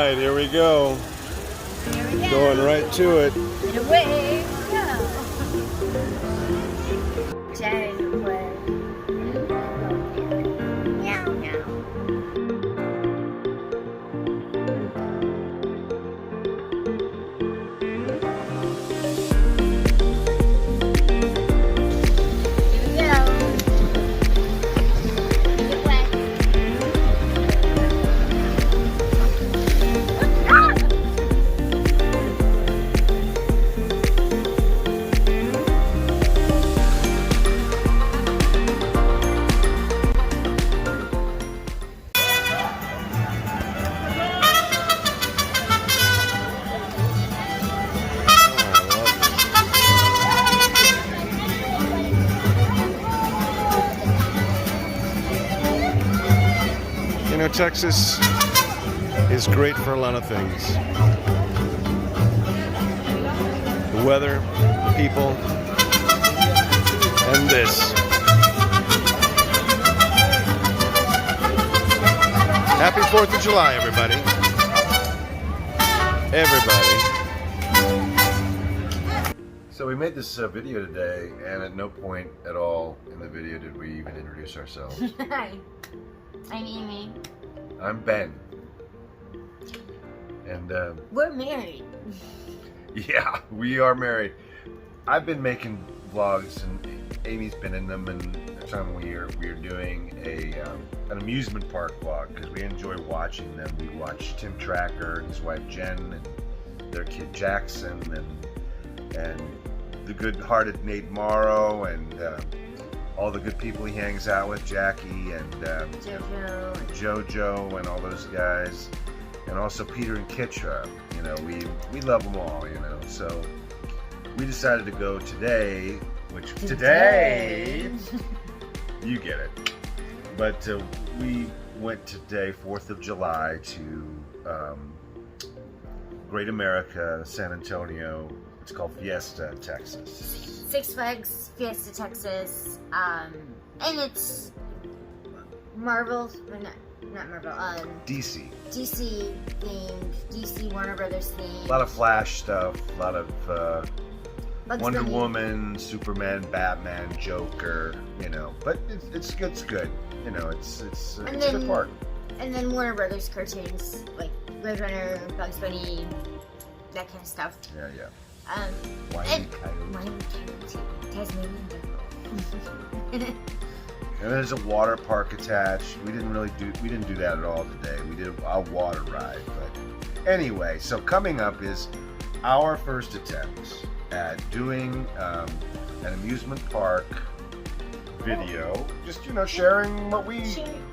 right, here we go. Here we go. Going right to it. And away we go. Chatting away. Meow, meow. You know, Texas is great for a lot of things. The weather, the people, and this. Happy 4th of July, everybody. Everybody. So we made this video today, and at no point at all in the video did we even introduce ourselves. Hi, I'm Amy. I'm Ben. And We're married. yeah, we are married. I've been making vlogs, and Amy's been in them. And the time we're doing an amusement park vlog because we enjoy watching them. We watch Tim Tracker and his wife Jen and their kid Jackson and the good-hearted Nate Morrow and all the good people he hangs out with, Jackie and Jojo and all those guys, and also Peter and Kitra. You know, we love them all. You know, so we decided to go today, which today you get it. But we went today, 4th of July, to Great America, San Antonio. It's called FIESTA, Texas. Six Flags Fiesta, Texas, and it's Marvel, not Marvel, DC themed, DC Warner Brothers themed. A lot of Flash stuff, a lot of Wonder Bunny. Woman, Superman, Batman, Joker, you know. But it's good. You know, it's a good park. And then Warner Brothers cartoons like Road Runner, Bugs Bunny, that kind of stuff. Yeah. And Tasmanian Devil. And there's a water park attached. We didn't do that at all today. We did a water ride, but anyway. So coming up is our first attempt at doing an amusement park video. Just sharing what we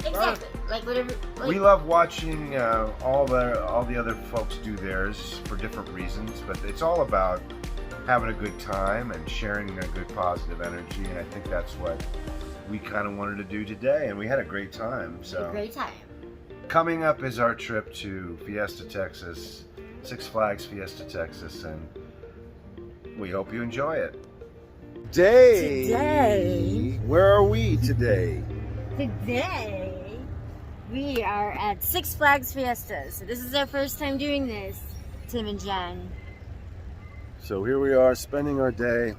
Exactly. Like whatever. Like, we love watching all the other folks do theirs for different reasons, but it's all about having a good time and sharing a good positive energy, and I think that's what we kind of wanted to do today, and we had a great time. So a great time. Coming up is our trip to Fiesta, Texas, Six Flags Fiesta, Texas, and we hope you enjoy it. Today, where are we today? Today, we are at Six Flags Fiesta. So this is our first time doing this, Tim and Jen. So here we are spending our day.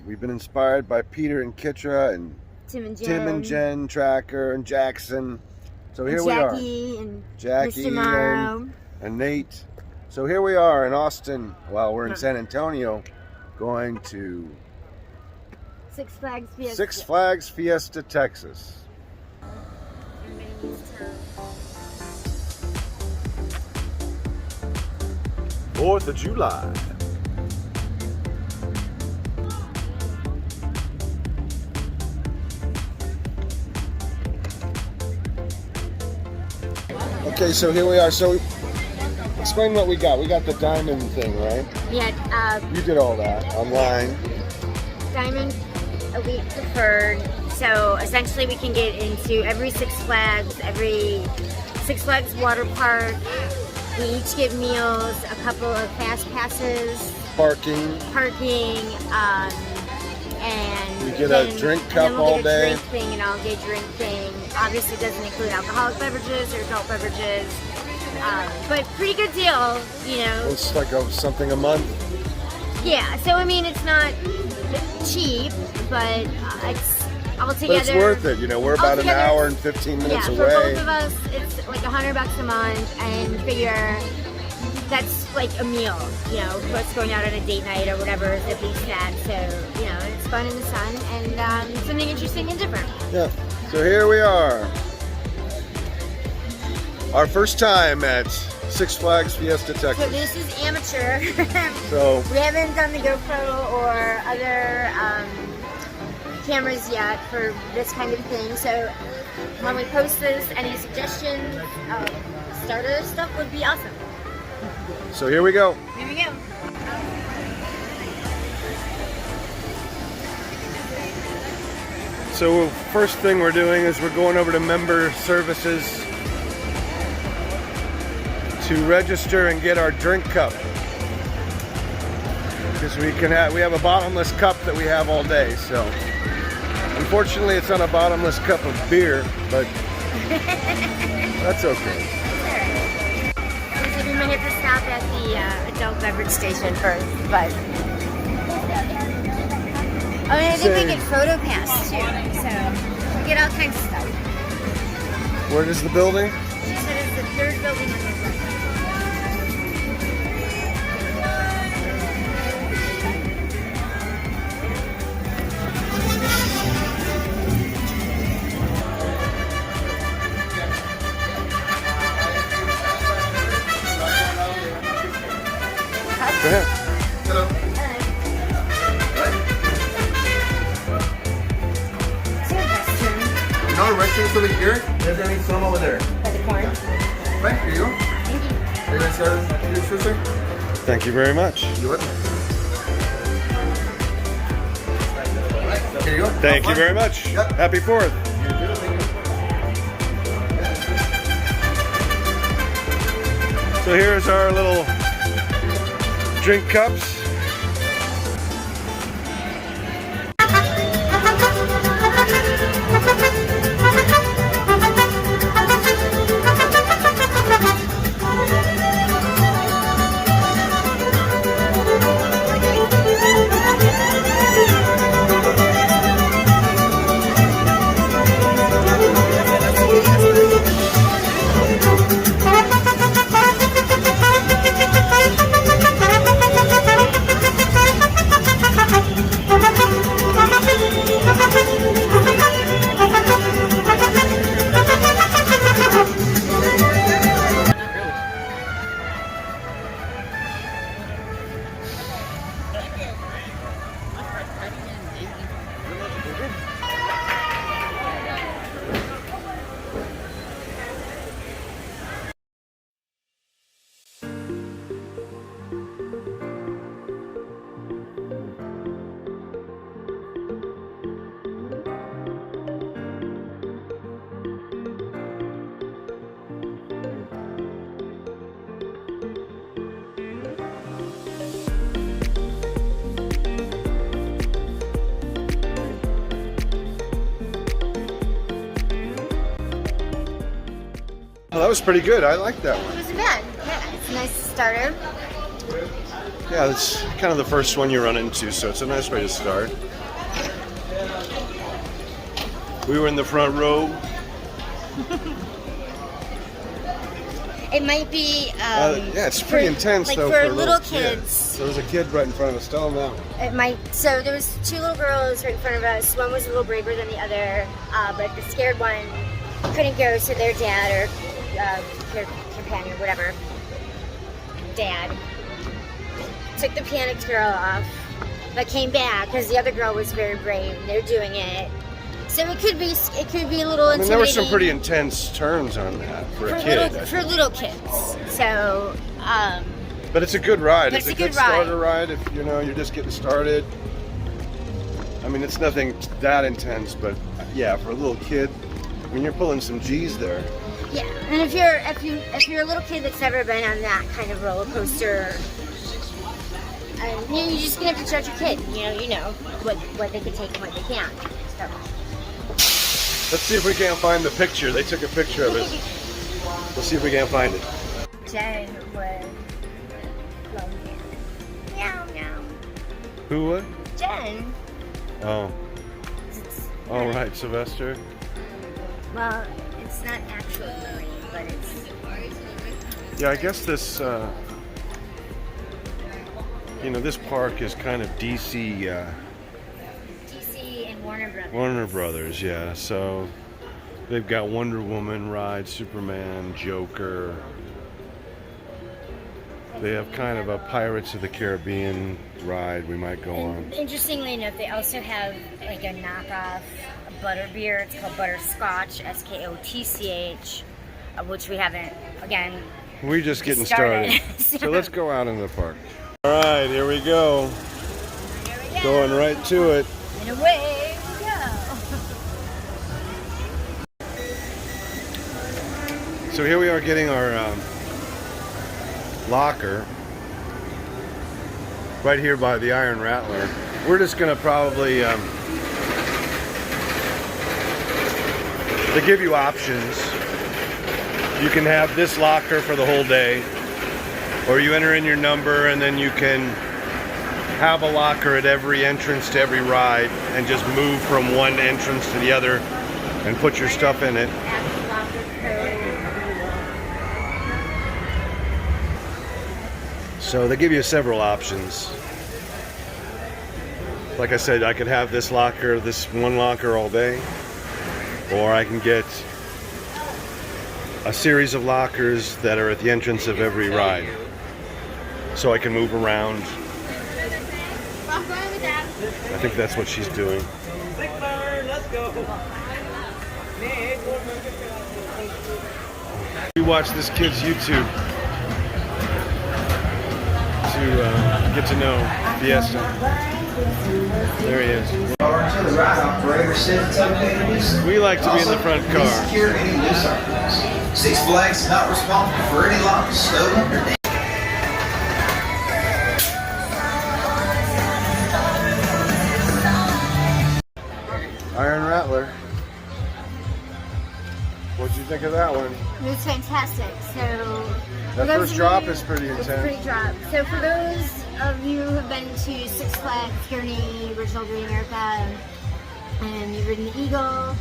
We've been inspired by Peter and Kitra and Tim and Jen Tracker and Jackson. So here we are. Jackie Mr. Morrow. and Nate. So here we are in Austin. Well, we're in San Antonio, going to Six Flags Fiesta. Six Flags Fiesta, Texas. 4th of July. Okay, so here we are. So explain what we got. We got the diamond thing, right? Yeah. You did all that online. Diamond Elite Preferred. So essentially we can get into every Six Flags water park. We each get meals, a couple of fast passes, Parking, And You get a drink cup and then we'll all get a day. drink thing, an all-day drink thing. Obviously, doesn't include alcoholic beverages or adult beverages, but pretty good deal, you know. It's like something a month. Yeah. So I mean, it's not cheap, but it's altogether. But it's worth it. You know, we're about an altogether, hour and 15 minutes yeah, away. for both of us, it's like $100 a month, and figure that's like a meal, you know, what's going out on a date night or whatever is at least that. So, you know, it's fun in the sun and something interesting and different. Yeah. So here we are. Our first time at Six Flags Fiesta, So Texas. this is amateur. So We haven't done the GoPro or other cameras yet for this kind of thing. So when we post this, any suggestions, starter stuff would be awesome. So here we go. Here we go. So first thing we're doing is we're going over to member services to register and get our drink cup. Because we have a bottomless cup that we have all day. So unfortunately it's not a bottomless cup of beer, but that's okay. So we might have to stop at the adult beverage station first, but. Oh, and I think we get photo pass too, so we get all kinds of stuff. Where is the building? She said it's the third building on this list. Go ahead. Hello. Is there a restroom No, restaurant's over here. There's any some over there. by the corn? Right, here you go. Thank you. Are you guys started? Your sister? Thank you very much. You what? Here you go. Thank you very much. Yep. Happy 4th. You too, thank you. So here's our little drink cups. Well, that was pretty good. I like that It one. wasn't bad. Yeah, it's a nice starter. Yeah, it's kind of the first one you run into, so it's a nice way to start. We were in the front row. It might be. Yeah, it's pretty intense like though for little kids. Yeah. So there's a kid right in front of us. Tell them that. It might. So there was two little girls right in front of us. One was a little braver than the other, but the scared one couldn't go, so their dad or companion, whatever, dad took the panicked girl off, but came back because the other girl was very brave and they're doing it. So it could be a little intimidating. There were some pretty intense turns on that for a kid. For little kids. So. But it's a good ride. But It's it's a a good good ride. starter ride if you're just getting started. I mean, it's nothing that intense, but yeah, for a little kid, when you're pulling some G's there. Yeah, and if you're a little kid that's never been on that kind of roller coaster, And you're just gonna have to judge your kid. You know what they can take and what they can't. So. Let's see if we can't find the picture. They took a picture of it. Let's see if we can't find it. Jen would love me. Meow meow. Who would? Jen. Oh. All right, Sylvester. Well, it's not actually Lily, but it's. Yeah, I guess this, this park is kind of DC. DC and Warner Brothers. Warner Brothers, yeah. So they've got Wonder Woman ride, Superman, Joker. They have kind of a Pirates of the Caribbean ride we might go on. Interestingly enough, they also have like a knockoff butter beer. It's called Butterscotch, SKOTCH, which we haven't, again, We're just getting started. So let's go out in the park. All right, here we go. Here we go. Going right to it. And away we go. So here we are getting our locker right here by the Iron Rattler. We're just gonna probably they give you options. You can have this locker for the whole day, or you enter in your number and then you can have a locker at every entrance to every ride and just move from one entrance to the other and put your stuff in it. So they give you several options. Like I said, I could have this one locker all day, or I can get a series of lockers that are at the entrance of every ride, so I can move around. I think that's what she's doing. Let's go. We watch this kid's YouTube to get to know Fiesta. There he is. We like to be in the front car. Six Flags is not responsible for any locks stolen or damaged. Iron Rattler. What'd you think of that one? It was fantastic. So That first drop is pretty It's intense. a pretty drop. So for those of you who have been to Six Flags, Gurney, Original Dream America, and you've ridden the Eagle,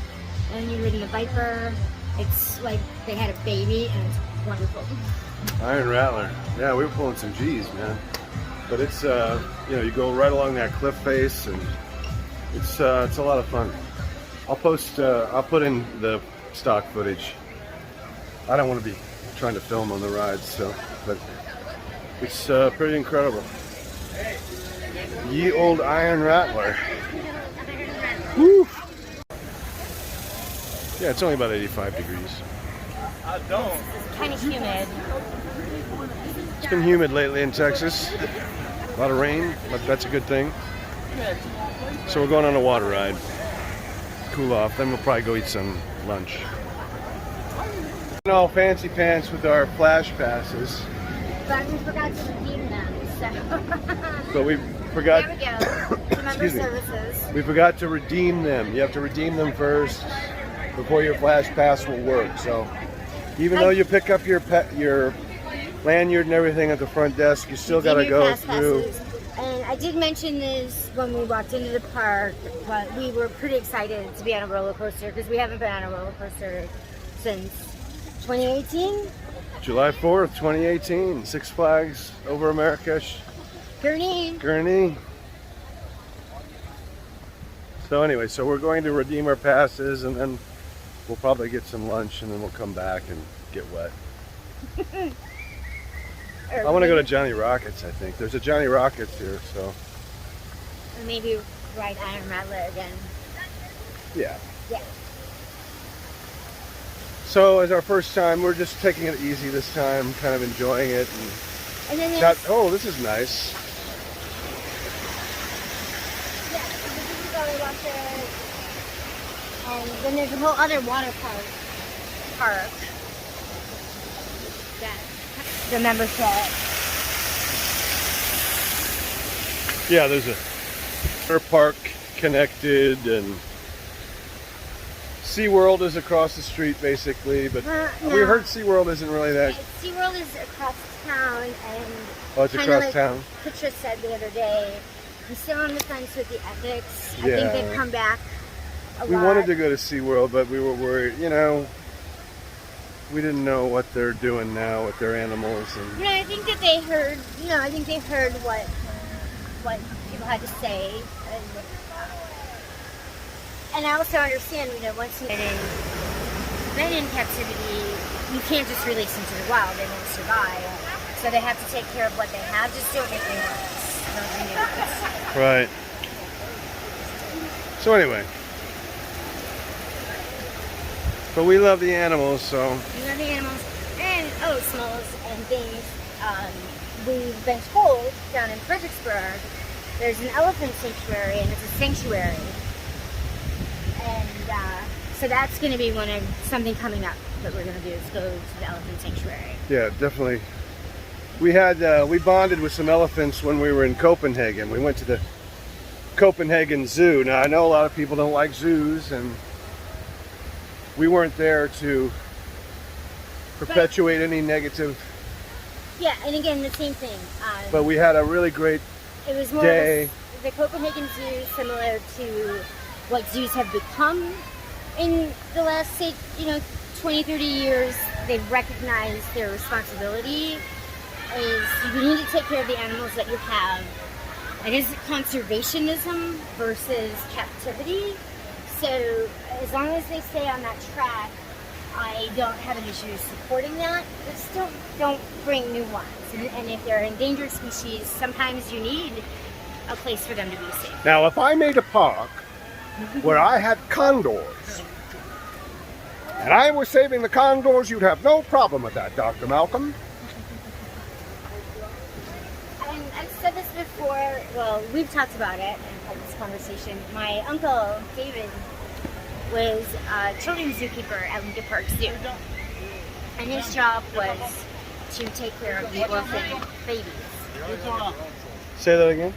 and you've ridden the Viper, it's like they had a baby, and it's wonderful. Iron Rattler. Yeah, we were pulling some G's, man. But it's you go right along that cliff face, and it's a lot of fun. I'll put in the stock footage. I don't want to be trying to film on the rides, but it's pretty incredible. Ye old Iron Rattler. Woo! Yeah, it's only about 85 degrees. I don't. It's kind of humid. It's been humid lately in Texas. A lot of rain, but that's a good thing. So we're going on a water ride. Cool off, then we'll probably go eat some lunch. All fancy pants with our flash passes. But we forgot to redeem them, so. But we forgot. There we go. Remember Excuse me. services. We forgot to redeem them. You have to redeem them first before your flash pass will work. So even though you pick up your lanyard and everything at the front desk, you still got to Redeem your go fast through. passes. And I did mention this when we walked into the park, but we were pretty excited to be on a roller coaster because we haven't been on a roller coaster since 2018. July 4th, 2018, Six Flags over America, Gurney. So anyway, so we're going to redeem our passes, and then we'll probably get some lunch, and then we'll come back and get wet. I want to go to Johnny Rockets, I think. There's a Johnny Rockets here, so. Or maybe ride Iron Rattler again. Yeah. Yeah. So as our first time, we're just taking it easy this time, kind of enjoying it. And then Not, there's, oh, this is nice. yeah, so this is where we walked there. And then there's a whole other water park. The membership. Yeah, there's a water park connected, and SeaWorld is across the street basically, but No. we heard SeaWorld isn't really that. SeaWorld is across town, and Oh, it's kinda across like town. Patricia said the other day, I'm still on the fence with the ethics. I Yeah. think they've come back a We lot. wanted to go to SeaWorld, but we were worried, you know, we didn't know what they're doing now with their animals. And You know, I think that they heard, I think they heard what people had to say. And I also understand, once you've been in captivity, you can't just release them to the wild. They won't survive. So they have to take care of what they have. Just don't make new ones. Don't do new ones. right. So anyway, but we love the animals, so We love the animals and smells and things. We've been told down in Fredericksburg there's an elephant sanctuary, and it's a sanctuary. And so that's going to be something coming up that we're going to do is go to the elephant sanctuary. yeah, definitely. We bonded with some elephants when we were in Copenhagen. We went to the Copenhagen Zoo. Now I know a lot of people don't like zoos, and we weren't there to perpetuate any negative, Yeah, and again, the same thing. but we had a really great It was more day. of the Copenhagen Zoo, similar to what zoos have become in the last, say, 20, 30 years. They've recognized their responsibility is you need to take care of the animals that you have. It is conservationism versus captivity. So as long as they stay on that track, I don't have an issue supporting that. Just don't bring new ones. And if they're endangered species, sometimes you need a place for them to be safe. Now, if I made a park where I had condors, and I was saving the condors, you'd have no problem with that, Dr. Malcolm. And I've said this before, well, we've talked about it and had this conversation. My uncle, David, was a children's zookeeper at Lincoln Park Zoo. And his job was to take care of the orphan babies. Say that again?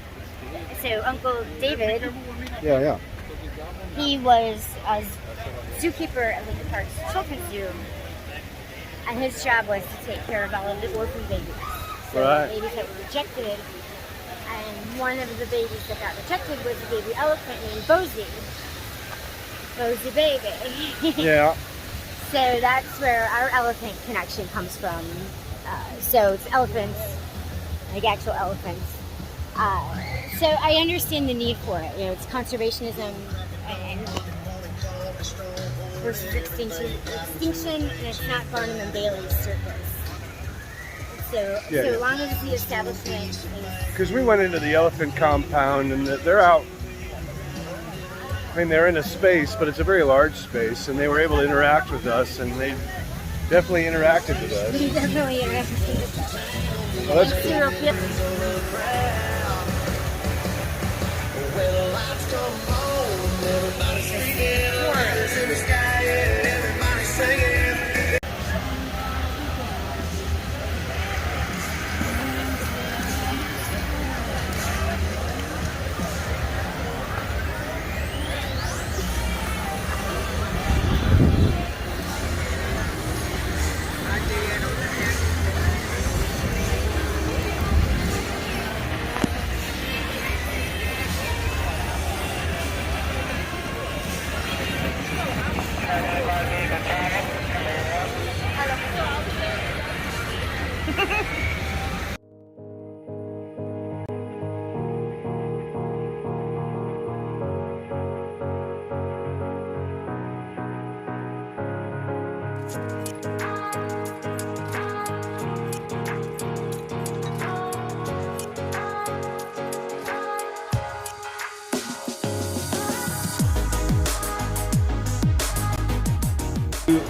So Uncle David, Yeah. he was a zookeeper at Lincoln Park's children's zoo. And his job was to take care of all of the orphan babies. So Right. the babies that were rejected. And one of the babies that got rejected was a baby elephant named Bosie. Bosie baby. Yeah. So that's where our elephant connection comes from. So it's elephants, like actual elephants. So I understand the need for it. It's conservationism and versus extinction, and it's not Barnum and Bailey's circus. So as long as the establishment is... Because we went into the elephant compound, and they're out. I mean, they're in a space, but it's a very large space, and they were able to interact with us, and they definitely interacted with us. We definitely interested with that. Well, that's And cool. serial killers.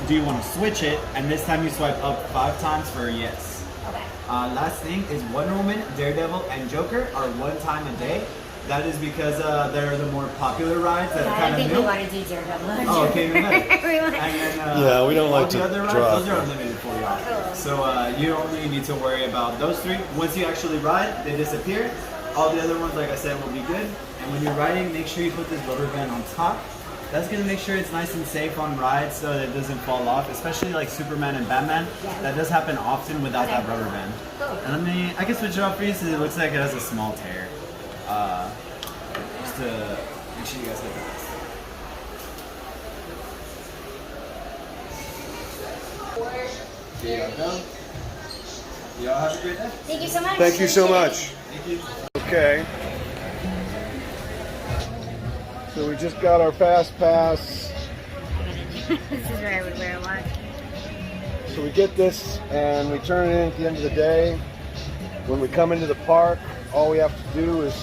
Do you want to switch it? And this time you swipe up 5 times for a yes. Okay. Last thing is Wonder Woman, Daredevil, and Joker are 1 time a day. That is because they're the more popular rides that are I kind of think new. we want to do Daredevil. Oh, okay, even better. We want- And then, Yeah, we don't all like the to other rides, drive. those are unlimited for y'all. So you don't really need to worry about those 3. Once you actually ride, they disappear. All the other ones, like I said, will be good. And when you're riding, make sure you put this rubber band on top. That's gonna make sure it's nice and safe on rides so that it doesn't fall off, especially like Superman and Batman. That does happen often without that rubber band. And I can switch it off for you since it looks like it has a small tear. Just to make sure you guys get this. There you go. Y'all have a great day. Thank you so much. Thank you so much. Thank you. Okay. So we just got our fast pass. This is where I would wear a watch. So we get this and we turn it in at the end of the day. When we come into the park, all we have to do is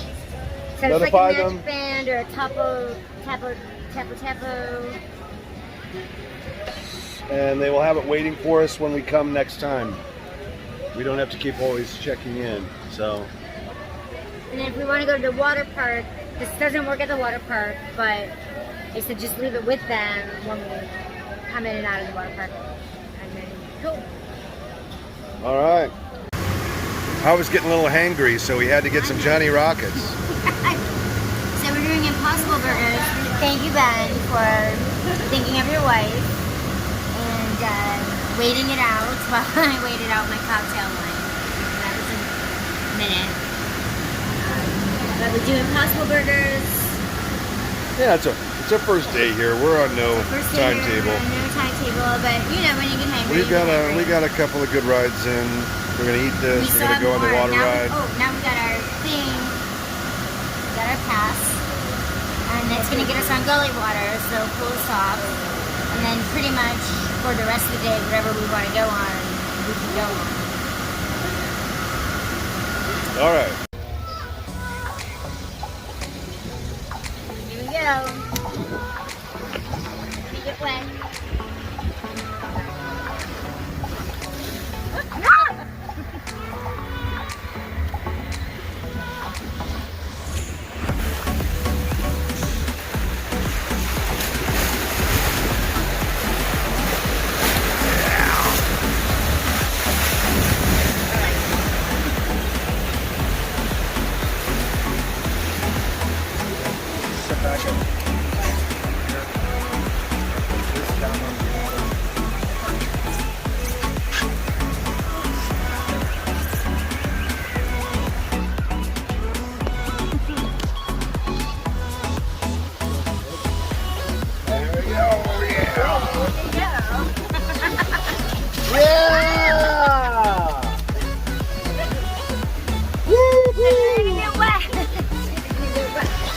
So notify it's like a them. magic band or a tapo. And they will have it waiting for us when we come next time. We don't have to keep always checking in. So And then if we want to go to the water park, this doesn't work at the water park, but they said just leave it with them when we come in and out of the water park. And then, cool. all right. I was getting a little hangry, so we had to get some Johnny Rockets. So we're doing Impossible Burgers. Thank you, Ben, for thinking of your wife and waiting it out while I waited out my cocktail line. That was a minute. But we do Impossible Burgers. Yeah, it's our first day here. We're on no First day here, timetable. no timetable, but you know when you get hungry. We got a couple of good rides in. We're gonna eat this. We're gonna go on the water ride. Now we got our thing. We got our pass, and it's gonna get us on gully water, so cool us off. And then pretty much for the rest of the day, whatever we want to go on, we can go on. All right. Here we go. Make it play.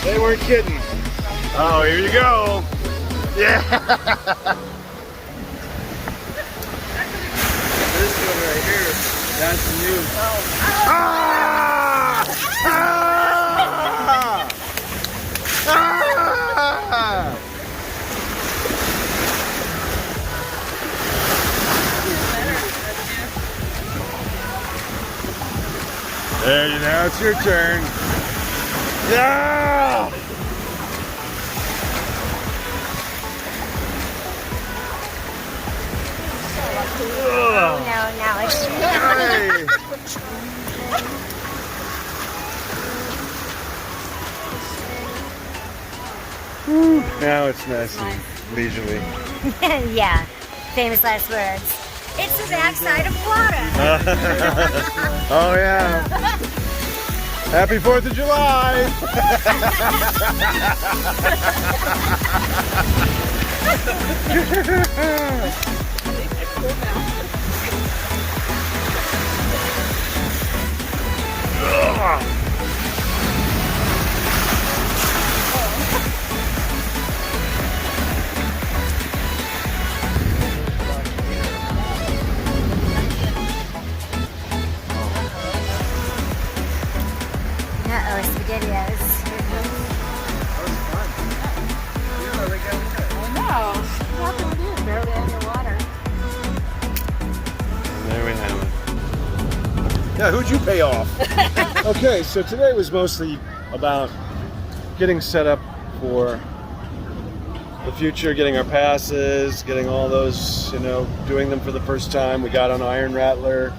They weren't kidding. Oh, here you go. Yeah. This one right here, that's new. Ah! Ah! Ah! There you now it's your turn. Yeah! Oh no, now it's Now it's nice and leisurely. yeah, famous last words. It's the backside of Florida. Oh yeah. Happy 4th of July! Uh-oh, SpaghettiOs. There we have it. Yeah, who'd you pay off? Okay, so today was mostly about getting set up for the future, getting our passes, getting all those, doing them for the first time. We got on Iron Rattler.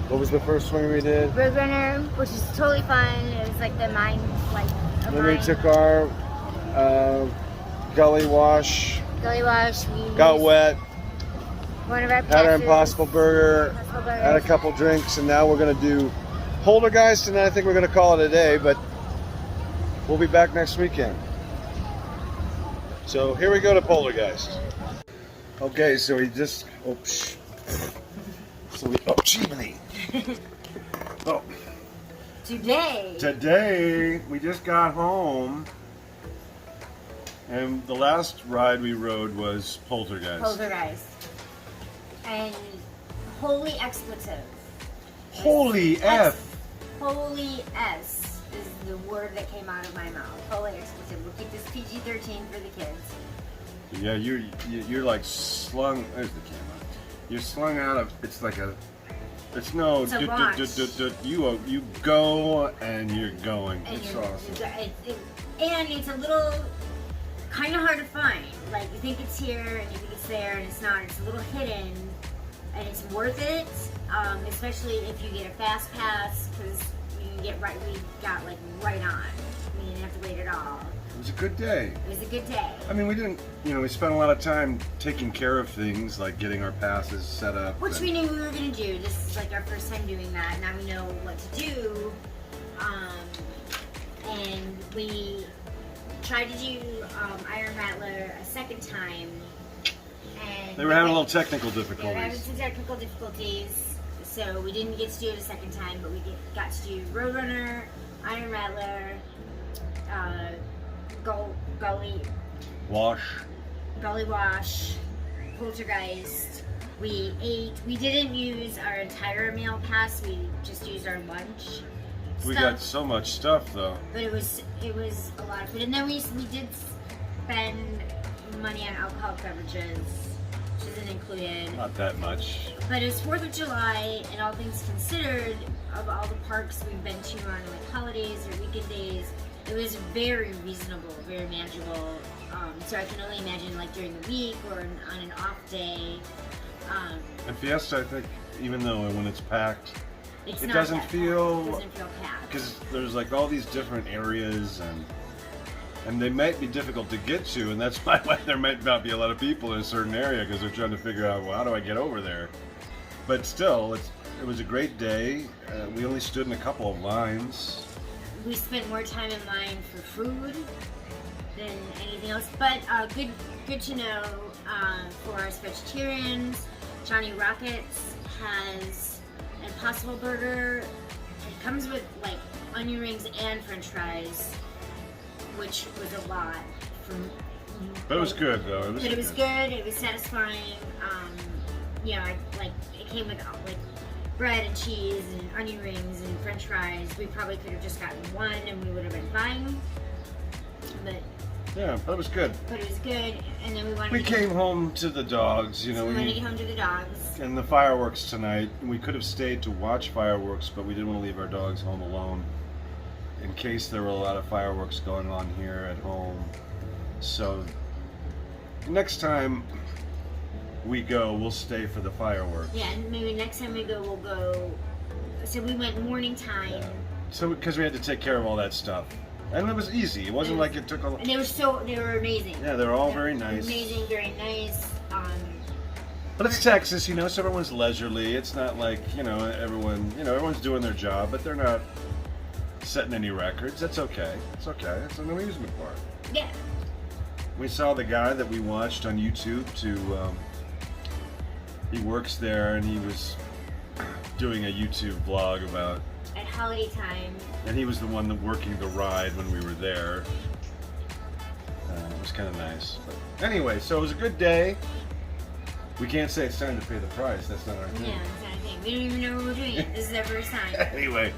What was the first swing we did? Roadrunner, which is totally fun. It was like the mind, like a Then we mind. took our gully wash, Gully wash. We got used wet, One of our had our passes, Impossible Burger, Impossible Burgers. had a couple drinks, and now we're gonna do Poltergeist, and I think we're gonna call it a day, but we'll be back next weekend. So here we go to Poltergeist. Okay, so we just, chimney. Oh, today we just got home, and the last ride we rode was Poltergeist. Poltergeist. And holy expletive. Holy F! Holy S is the word that came out of my mouth. Holy expletive. We'll keep this PG-13 for the kids. Yeah, you're like slung. There's the camera. You're slung out of. It's like a. It's no. It's a launch. You go and you're going. And It's you're- awesome. and it's a little kind of hard to find. Like you think it's here and you think it's there and it's not. It's a little hidden, and it's worth it. Especially if you get a fast pass, because you can get right. We got like right on. We didn't have to wait at all. It was a good day. It was a good day. I mean, we didn't. We spent a lot of time taking care of things like getting our passes set up. Which we knew we were going to do. This is like our first time doing that. Now we know what to do. And we tried to do Iron Rattler a second time. And They were having a little technical They were having difficulties. some technical difficulties. So we didn't get to do it a second time, but we got to do Roadrunner, Iron Rattler, Gully Wash, Poltergeist. We ate. We didn't use our entire meal pass. We just used our lunch. We stuff. got so much stuff though. But it was a lot of food. And then we did spend money on alcohol beverages, which isn't included. Not that much. But it was 4th of July, and all things considered, of all the parks we've been to on like holidays or weekend days, it was very reasonable, very manageable. So I can only imagine like during the week or on an off day. And Fiesta, I think, even though when it's packed, It doesn't feel packed. because there's like all these different areas and they might be difficult to get to, and that's why there might not be a lot of people in a certain area because they're trying to figure out, well, how do I get over there? But still, it was a great day. We only stood in a couple of lines. We spent more time in line for food than anything else, but good to know for us vegetarians. Johnny Rockets has an Impossible Burger. It comes with like onion rings and French fries, which was a lot. But it was good though. It was good. It was satisfying. It came with like bread and cheese and onion rings and French fries. We probably could have just gotten one and we would have been fine. But it was good. it was good. And then We came home to the dogs, we wanted to get home to the dogs. and the fireworks tonight. We could have stayed to watch fireworks, but we didn't want to leave our dogs home alone in case there were a lot of fireworks going on here at home. So next time we go, we'll stay for the fireworks. Yeah, and maybe next time we go, we'll go. So we went morning time. Yeah. So because we had to take care of all that stuff, and it was easy. It wasn't like it took a. And they were amazing. Yeah, they were all very nice. Amazing, very nice. But it's Texas, so everyone's leisurely. It's not like everyone's doing their job, but they're not setting any records. That's okay. It's okay. It's an amusement park. Yeah. We saw the guy that we watched on YouTube. He works there, and he was doing a YouTube vlog about. At holiday time. And he was the one working the ride when we were there. It was kind of nice. But anyway, so it was a good day. We can't say it's time to pay the price. That's not our thing. Yeah, that's not a thing. We don't even know what we're doing yet. This is our first time. Anyway,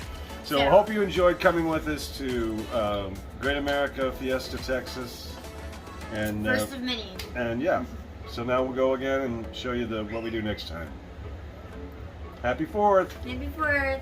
so I hope you enjoyed coming with us to Great America Fiesta, Texas. And First of many. And yeah, so now we'll go again and show you what we do next time. Happy 4th! Happy 4th.